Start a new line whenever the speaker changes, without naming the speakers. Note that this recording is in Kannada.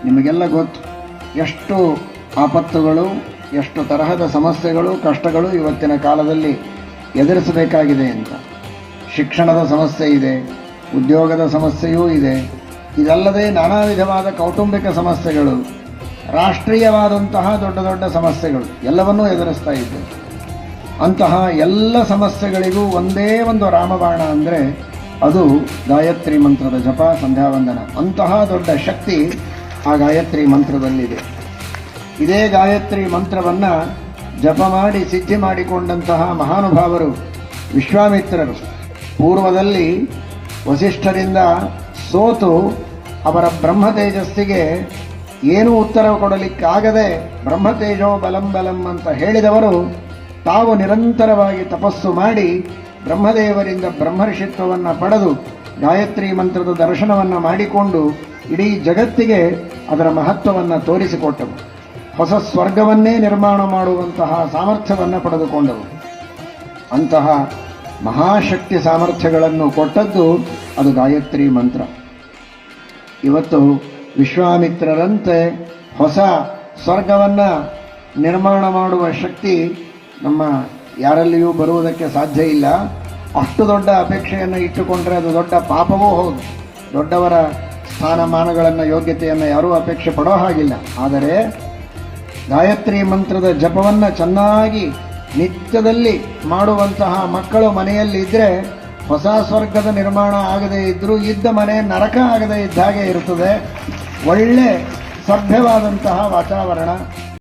ನಿಮಗೆಲ್ಲ ಗೊತ್ತು ಎಷ್ಟು ಆಪತ್ತುಗಳು, ಎಷ್ಟು ತರಹದ ಸಮಸ್ಯೆಗಳು, ಕಷ್ಟಗಳು ಇವತ್ತಿನ ಕಾಲದಲ್ಲಿ ಎದುರಿಸಬೇಕಾಗಿದೆ ಅಂತ. ಶಿಕ್ಷಣದ ಸಮಸ್ಯೆ ಇದೆ, ಉದ್ಯೋಗದ ಸಮಸ್ಯೆಯೂ ಇದೆ, ಇದಲ್ಲದೆ ನಾನಾ ವಿಧವಾದ ಕೌಟುಂಬಿಕ ಸಮಸ್ಯೆಗಳು, ರಾಷ್ಟ್ರೀಯವಾದಂತಹ ದೊಡ್ಡ ದೊಡ್ಡ ಸಮಸ್ಯೆಗಳು ಎಲ್ಲವನ್ನೂ ಎದುರಿಸ್ತಾ ಇದ್ದೇವೆ. ಅಂತಹ ಎಲ್ಲ ಸಮಸ್ಯೆಗಳಿಗೂ ಒಂದೇ ಒಂದು ರಾಮಬಾಣ ಅಂದರೆ ಅದು ಗಾಯತ್ರಿ ಮಂತ್ರದ ಜಪ, ಸಂಧ್ಯಾವಂದನ. ಅಂತಹ ದೊಡ್ಡ ಶಕ್ತಿ ಆ ಗಾಯತ್ರಿ ಮಂತ್ರದಲ್ಲಿದೆ. ಇದೇ ಗಾಯತ್ರಿ ಮಂತ್ರವನ್ನು ಜಪ ಮಾಡಿ ಸಿದ್ಧಿ ಮಾಡಿಕೊಂಡಂತಹ ಮಹಾನುಭಾವರು ವಿಶ್ವಾಮಿತ್ರರು ಪೂರ್ವದಲ್ಲಿ ವಸಿಷ್ಠರಿಂದ ಸೋತು ಅವರ ಬ್ರಹ್ಮ ತೇಜಸ್ಸಿಗೆ ಏನೂ ಉತ್ತರ ಕೊಡಲಿಕ್ಕಾಗದೆ ಬ್ರಹ್ಮತೇಜೋ ಬಲಂ ಬಲಂ ಅಂತ ಹೇಳಿದವರು ತಾವು ನಿರಂತರವಾಗಿ ತಪಸ್ಸು ಮಾಡಿ ಬ್ರಹ್ಮದೇವರಿಂದ ಬ್ರಹ್ಮರ್ಷಿತ್ವವನ್ನು ಪಡೆದು ಗಾಯತ್ರಿ ಮಂತ್ರದ ದರ್ಶನವನ್ನು ಮಾಡಿಕೊಂಡು ಇಡೀ ಜಗತ್ತಿಗೆ ಅದರ ಮಹತ್ವವನ್ನು ತೋರಿಸಿಕೊಟ್ಟವು. ಹೊಸ ಸ್ವರ್ಗವನ್ನೇ ನಿರ್ಮಾಣ ಮಾಡುವಂತಹ ಸಾಮರ್ಥ್ಯವನ್ನು ಪಡೆದುಕೊಂಡವು. ಅಂತಹ ಮಹಾಶಕ್ತಿ ಸಾಮರ್ಥ್ಯಗಳನ್ನು ಕೊಟ್ಟದ್ದು ಅದು ಗಾಯತ್ರಿ ಮಂತ್ರ. ಇವತ್ತು ವಿಶ್ವಾಮಿತ್ರರಂತೆ ಹೊಸ ಸ್ವರ್ಗವನ್ನು ನಿರ್ಮಾಣ ಮಾಡುವ ಶಕ್ತಿ ನಮ್ಮ ಯಾರಲ್ಲಿಯೂ ಬರುವುದಕ್ಕೆ ಸಾಧ್ಯ ಇಲ್ಲ. ಅಷ್ಟು ದೊಡ್ಡ ಅಪೇಕ್ಷೆಯನ್ನು ಇಟ್ಟುಕೊಂಡ್ರೆ ಅದು ದೊಡ್ಡ ಪಾಪವೂ ಹೌದು. ದೊಡ್ಡವರ ಸ್ಥಾನಮಾನಗಳನ್ನು, ಯೋಗ್ಯತೆಯನ್ನು ಯಾರೂ ಅಪೇಕ್ಷೆ ಪಡೋ ಹಾಗಿಲ್ಲ. ಆದರೆ ಗಾಯತ್ರಿ ಮಂತ್ರದ ಜಪವನ್ನು ಚೆನ್ನಾಗಿ ನಿತ್ಯದಲ್ಲಿ ಮಾಡುವಂತಹ ಮಕ್ಕಳು ಮನೆಯಲ್ಲಿ ಇದ್ದರೆ ಹೊಸ ಸ್ವರ್ಗದ ನಿರ್ಮಾಣ ಆಗದೇ ಇದ್ದರೂ ಇದ್ದ ಮನೆ ನರಕ ಆಗದೇ ಇದ್ದ ಹಾಗೆ ಇರುತ್ತದೆ. ಒಳ್ಳೆ ಸಭ್ಯವಾದಂತಹ ವಾತಾವರಣ,